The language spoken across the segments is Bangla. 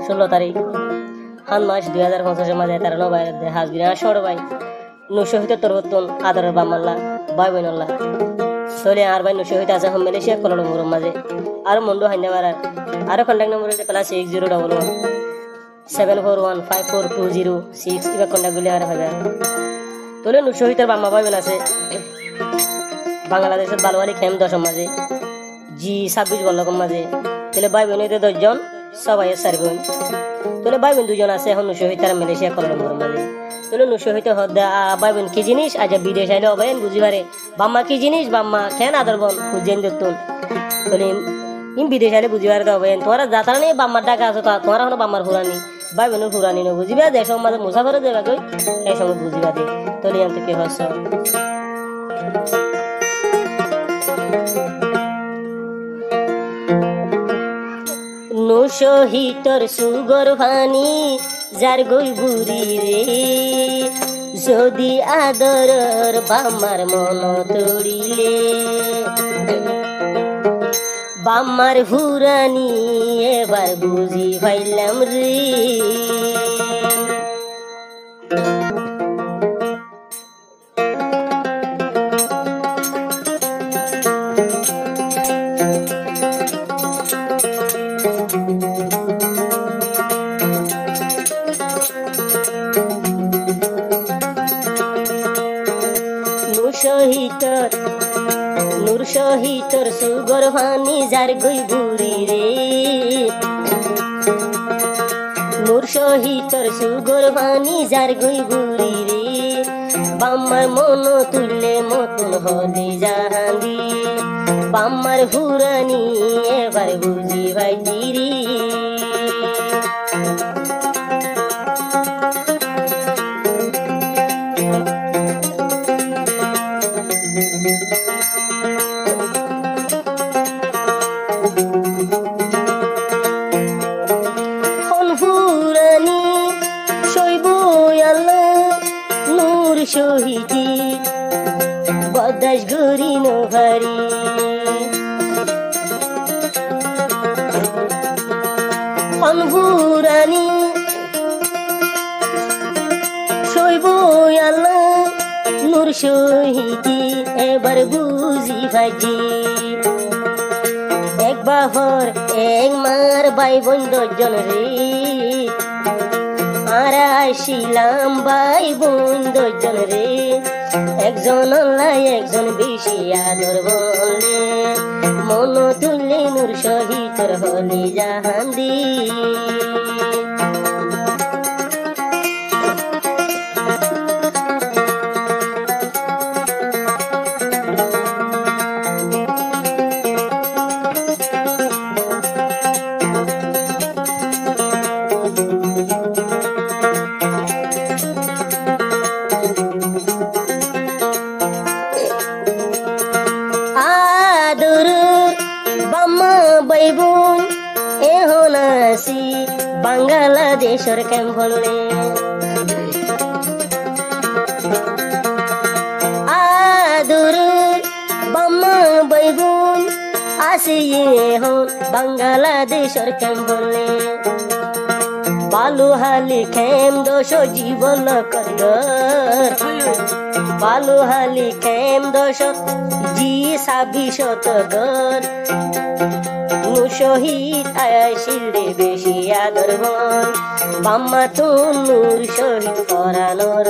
16 তারিখ হান মাস 2050 মাঝে তার নবাই হাজবিনা সর ভাই 977 আদরের বামাল্লা ভাই বোনল্লা তলে আর ভাই 900 আছে মালয়েশিয়া কোলালামপুর মাঝে আর মন্ডু হাইনা মারার আর কন্টাক্ট নম্বর হচ্ছে +6011 7415420 ইবা কন্টাক্ট গুলি আর হবে তলে 900 বাম্মা ভাই বোন আছে বাংলাদেশের বালুয়ালি খেম 10 মাঝে জি 26 বল্লকম মাঝে তলে ভাই বোনদের 10 জন সবাই সারবেন তলে ভাই বোন দুজন আছে এখন 900 তারা মালয়েশিয়া কোলালামপুর মাঝে তলে 900 হদা ভাই বোন কি জিনিস আজ বিদেশ আইলে হবেন বুঝি পারে বাম্মা কি জিনিস বাম্মা কেন আদর বন খুঁজেন দেখতুন তলে ইম বিদেশ আইলে বুঝি পারে হবেন তোরা যাতার নেই বাম্মার টাকা আছে তোরা এখন বাম্মার ফুরানি ভাই বোনের ফুরানি ন বুঝিবা দেশ মাঝে মুসাফরে দেবা কই এই সময় বুঝিবা দে তলে আমি কি হস শহীদর সুগর ভানি যার গই বুড়ি রে যদি আদরর বাম্মার মন তড়িলে বাম্মার হুরানি এবার বুঝি পাইলাম রে নূর শহীদর সুগর ভানি যার গই বুড়ি রে নূর শহীদর সুগর ভানি যার গই বুড়ি রে বাম্মার মন তুললে মতন হলে জাহাঙ্গি বাম্মার হুরানি এবার বুঝি ভাই রে শহীদি বদাস গরি নভারি অনহুরানি শৈব আল্লাহ নূর শহীদি এবার বুঝি ভাজি এক বাহর এক মার ভাই বোন 10 জন রে আর আইছিলাম ভাই বোন 10 জন রে একজন আল্লাহ একজন বেশি আদর বলে মন তুললে নূর শহীদর হলে জাহান্দি বাংলাদেশের কেম বললে আদর বাম্মা বৈগুন আসি এখন বাংলাদেশের কেম বললে বালুহালি খেম 10 জীবন কর বালুহালি খেম 10 জি 26 গর শহীদ আইছিল রে বেশি আদর বল বাম্মা তো নূর শহীদ পরানোর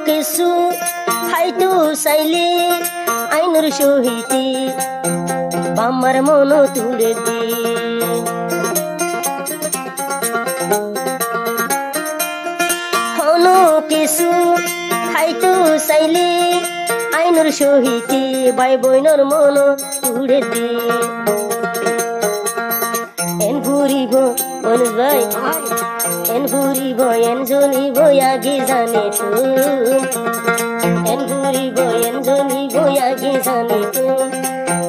কিছু হাইটু চাইলে আইনুর শহীদি বাম্মার মন তুলে দি হনো কিছু হাইটু চাইলে আইনুর শহীদি ভাই বোনের মন তুলে দি অনুজ ভাই এন ঘুরিব এন জ্বলিব আগে জানে তুম এন ঘুরিব এন জ্বলিব আগে জানে তুম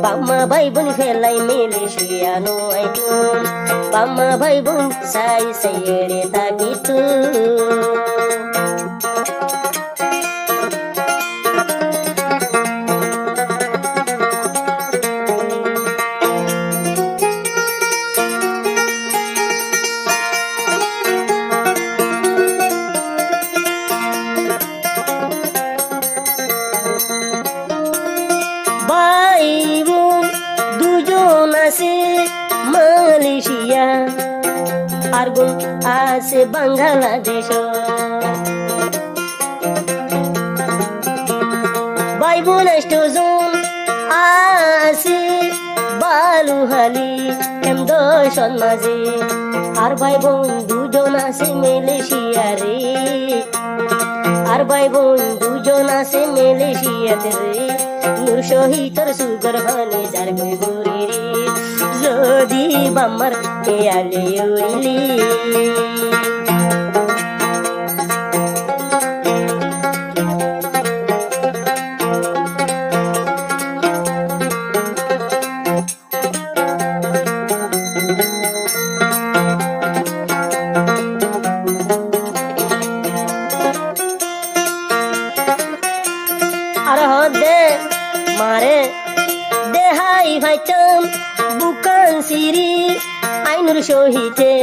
বাম্মা ভাই বোন ফেলাই মেলেশিয়া নয় তুম বাম্মা ভাই বোন সাই সাইরে তাকি তুম মালয়েশিয়া আর বোন আছে বাংলাদেশ ভাই বোন 8 জন আছে বালুহালি এম 10 মাঝে আর ভাই বোন 2 জন আছে মালয়েশিয়া রে আর ভাই বোন 2 জন আছে মালয়েশিয়াতে রে নূর শহীদর সুগর হানে যার গরি রে যদি বাম্মার খেয়ালে উড়িলি আর হদে মারে দেহাই ভাইতাম বুকান সিরি আইনুর শহীদে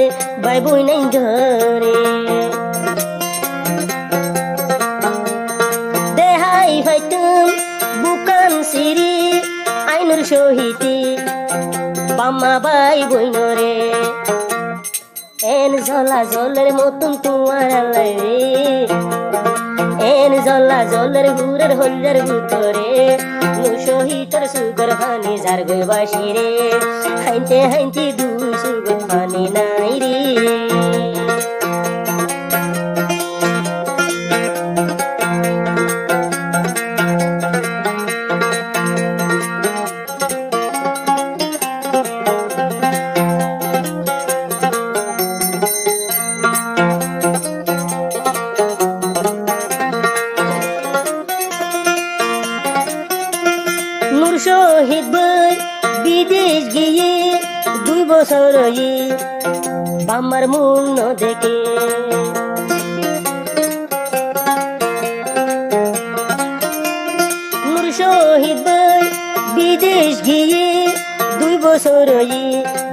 ভাই বই নাই ধরে দেহাই ভাইতাম বুকান সিরি আইনুর শহীদে বাম্মা ভাই বই নরে এন জলা জলের মতন তোমার আল্লাহ রে এন জলা জলের হুরের হল্লার ভিতরে নূর শহীদর সুগর হানি যার গবাসী রে হাইতে হাইতে দুই সুগর হানি নাই রে নূর শহীদ ভাই বিদেশ গিয়ে 2 বছর বাম্মার মুন্ন দেখে নূর শহীদ ভাই বিদেশ গিয়ে 2 বছর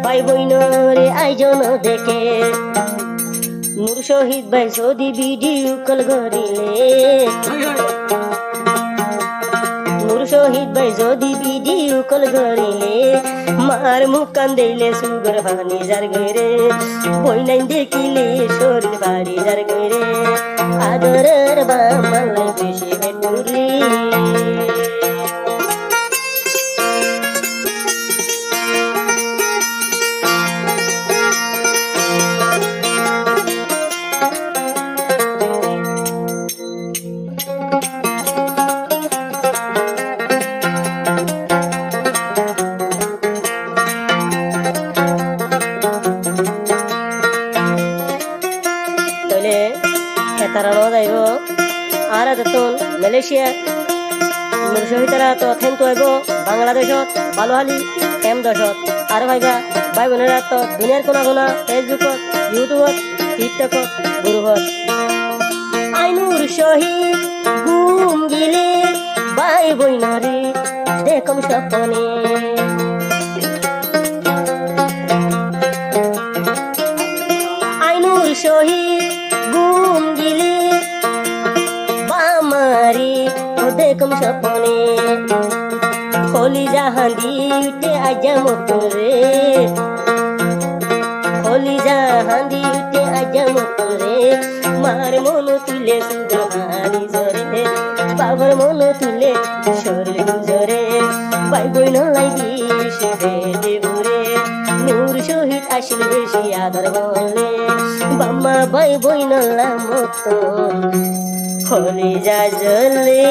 ভাই বইনরে আয়োজন দেখে নূর শহীদ ভাই যদি ভিডিও কল করিলে নূর শহীদ ভাই যদি ভিডিও কল করিলে মার মুখ কান্দেলে সুগর হানি যার গরে বই নাই দেখিলে শরীর বাড়ি যার গরে আদরের বামালাই বেশি বেটুলি তারানো যাইব আর এতক্ষণ মালয়েশিয়া নূর শহীদরা তো থেমতো আইব বাংলাদেশত বালুহালি M10 আর ভাইবা ভাই বোনেরা তো দুনিয়ার কোনা কোনা ফেসবুকত ইউটিউবত টিকটকত গ্রুপত আইনুর শহীদ ঘুম গিলে ভাই বইনরে দেখম স্বপ্নে আইনুর শহীদ ঘুম গিলে বামারি দেখম স্বপ্নে হলি জাহান্দি উঠে আজা মতরে হলি জাহান্দি উঠে আজা মতরে মার মন তুলে সুগানি জরে বাবার মন তুলে শরীর গুজরে ভাই বইন লাগি সে দেবরে নূর শহীদ আসিল বেশি আদর বলে বাম্মা ভাই বইন মতন হলি যা জলে